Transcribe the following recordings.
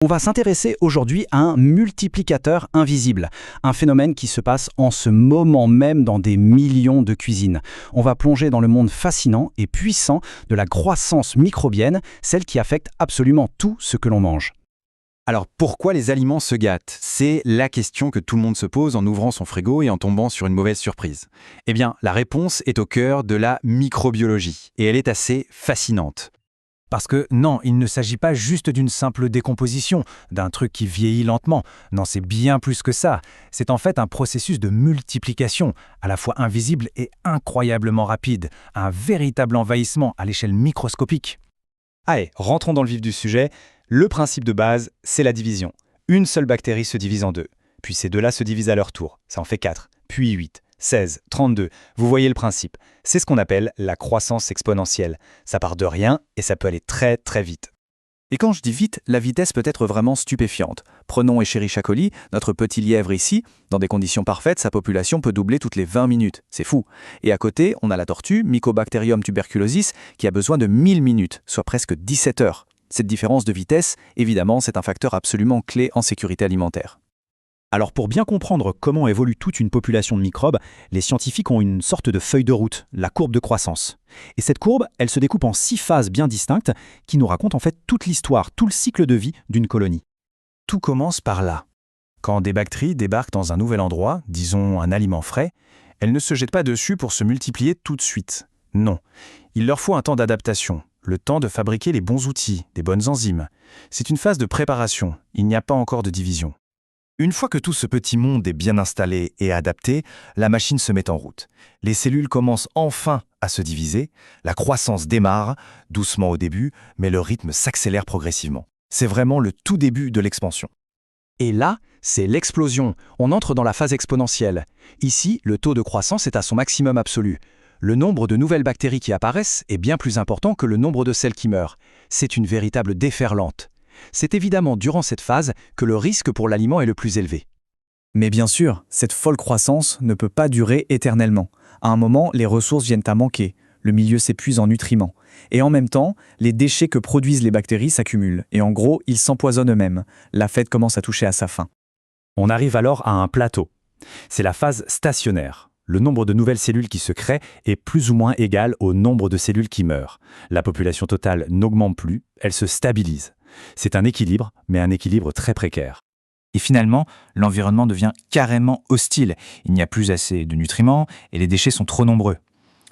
On va s'intéresser aujourd'hui à un multiplicateur invisible, un phénomène qui se passe en ce moment même dans des millions de cuisines. On va plonger dans le monde fascinant et puissant de la croissance microbienne, celle qui affecte absolument tout ce que l'on mange. Alors pourquoi les aliments se gâtent? C'est la question que tout le monde se pose en ouvrant son frigo et en tombant sur une mauvaise surprise. Eh bien, la réponse est au cœur de la microbiologie, et elle est assez fascinante. Parce que non, il ne s'agit pas juste d'une simple décomposition, d'un truc qui vieillit lentement. Non, c'est bien plus que ça. C'est en fait un processus de multiplication, à la fois invisible et incroyablement rapide, un véritable envahissement à l'échelle microscopique. Allez, rentrons dans le vif du sujet. Le principe de base, c'est la division. Une seule bactérie se divise en deux. Puis ces deux-là se divisent à leur tour. Ça en fait 4, puis 8, 16, 32. Vous voyez le principe. C'est ce qu'on appelle la croissance exponentielle. Ça part de rien et ça peut aller très très vite. Et quand je dis vite, la vitesse peut être vraiment stupéfiante. Prenons Escherichia coli, notre petit lièvre ici. Dans des conditions parfaites, sa population peut doubler toutes les 20 minutes. C'est fou. Et à côté, on a la tortue, Mycobacterium tuberculosis, qui a besoin de 1000 minutes, soit presque 17 heures. Cette différence de vitesse, évidemment, c'est un facteur absolument clé en sécurité alimentaire. Alors pour bien comprendre comment évolue toute une population de microbes, les scientifiques ont une sorte de feuille de route, la courbe de croissance. Et cette courbe, elle se découpe en 6 phases bien distinctes qui nous racontent en fait toute l'histoire, tout le cycle de vie d'une colonie. Tout commence par là. Quand des bactéries débarquent dans un nouvel endroit, disons un aliment frais, elles ne se jettent pas dessus pour se multiplier tout de suite. Non, il leur faut un temps d'adaptation, le temps de fabriquer les bons outils, des bonnes enzymes. C'est une phase de préparation, il n'y a pas encore de division. Une fois que tout ce petit monde est bien installé et adapté, la machine se met en route. Les cellules commencent enfin à se diviser, la croissance démarre, doucement au début, mais le rythme s'accélère progressivement. C'est vraiment le tout début de l'expansion. Et là, c'est l'explosion. On entre dans la phase exponentielle. Ici, le taux de croissance est à son maximum absolu. Le nombre de nouvelles bactéries qui apparaissent est bien plus important que le nombre de celles qui meurent. C'est une véritable déferlante. C'est évidemment durant cette phase que le risque pour l'aliment est le plus élevé. Mais bien sûr, cette folle croissance ne peut pas durer éternellement. À un moment, les ressources viennent à manquer, le milieu s'épuise en nutriments. Et en même temps, les déchets que produisent les bactéries s'accumulent. Et en gros, ils s'empoisonnent eux-mêmes. La fête commence à toucher à sa fin. On arrive alors à un plateau. C'est la phase stationnaire. Le nombre de nouvelles cellules qui se créent est plus ou moins égal au nombre de cellules qui meurent. La population totale n'augmente plus, elle se stabilise. C'est un équilibre, mais un équilibre très précaire. Et finalement, l'environnement devient carrément hostile. Il n'y a plus assez de nutriments et les déchets sont trop nombreux.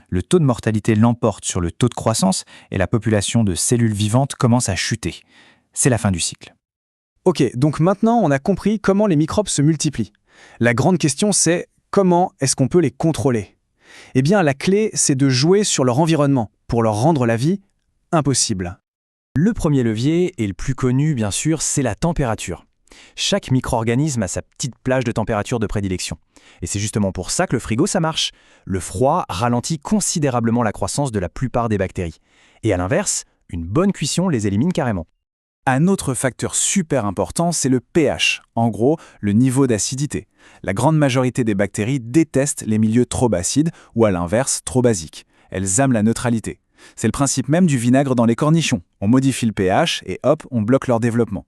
Le taux de mortalité l'emporte sur le taux de croissance et la population de cellules vivantes commence à chuter. C'est la fin du cycle. Ok, donc maintenant on a compris comment les microbes se multiplient. La grande question c'est comment est-ce qu'on peut les contrôler? Eh bien la clé c'est de jouer sur leur environnement pour leur rendre la vie impossible. Le premier levier, et le plus connu bien sûr, c'est la température. Chaque micro-organisme a sa petite plage de température de prédilection. Et c'est justement pour ça que le frigo, ça marche. Le froid ralentit considérablement la croissance de la plupart des bactéries. Et à l'inverse, une bonne cuisson les élimine carrément. Un autre facteur super important, c'est le pH, en gros, le niveau d'acidité. La grande majorité des bactéries détestent les milieux trop acides ou à l'inverse, trop basiques. Elles aiment la neutralité. C'est le principe même du vinaigre dans les cornichons. On modifie le pH et hop, on bloque leur développement.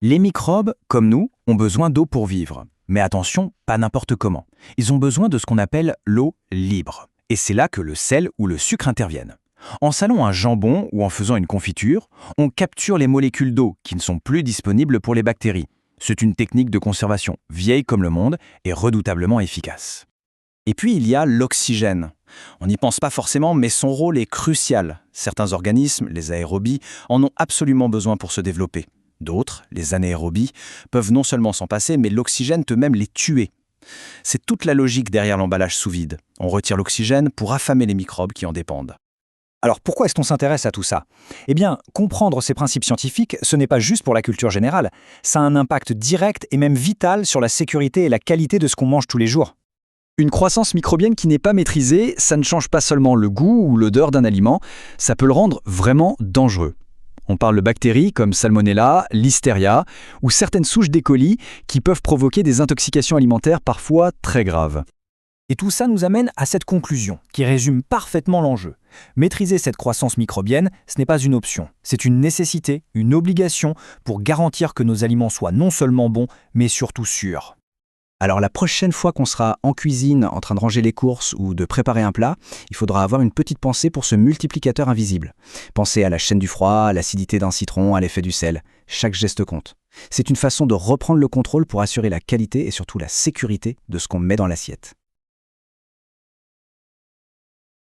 Les microbes, comme nous, ont besoin d'eau pour vivre. Mais attention, pas n'importe comment. Ils ont besoin de ce qu'on appelle l'eau libre. Et c'est là que le sel ou le sucre interviennent. En salant un jambon ou en faisant une confiture, on capture les molécules d'eau qui ne sont plus disponibles pour les bactéries. C'est une technique de conservation vieille comme le monde et redoutablement efficace. Et puis il y a l'oxygène. On n'y pense pas forcément, mais son rôle est crucial. Certains organismes, les aérobies, en ont absolument besoin pour se développer. D'autres, les anaérobies, peuvent non seulement s'en passer, mais l'oxygène peut même les tuer. C'est toute la logique derrière l'emballage sous vide. On retire l'oxygène pour affamer les microbes qui en dépendent. Alors pourquoi est-ce qu'on s'intéresse à tout ça? Eh bien, comprendre ces principes scientifiques, ce n'est pas juste pour la culture générale. Ça a un impact direct et même vital sur la sécurité et la qualité de ce qu'on mange tous les jours. Une croissance microbienne qui n'est pas maîtrisée, ça ne change pas seulement le goût ou l'odeur d'un aliment, ça peut le rendre vraiment dangereux. On parle de bactéries comme Salmonella, Listeria ou certaines souches d'E. coli qui peuvent provoquer des intoxications alimentaires parfois très graves. Et tout ça nous amène à cette conclusion, qui résume parfaitement l'enjeu. Maîtriser cette croissance microbienne, ce n'est pas une option, c'est une nécessité, une obligation pour garantir que nos aliments soient non seulement bons, mais surtout sûrs. Alors la prochaine fois qu'on sera en cuisine en train de ranger les courses ou de préparer un plat, il faudra avoir une petite pensée pour ce multiplicateur invisible. Pensez à la chaîne du froid, à l'acidité d'un citron, à l'effet du sel. Chaque geste compte. C'est une façon de reprendre le contrôle pour assurer la qualité et surtout la sécurité de ce qu'on met dans l'assiette.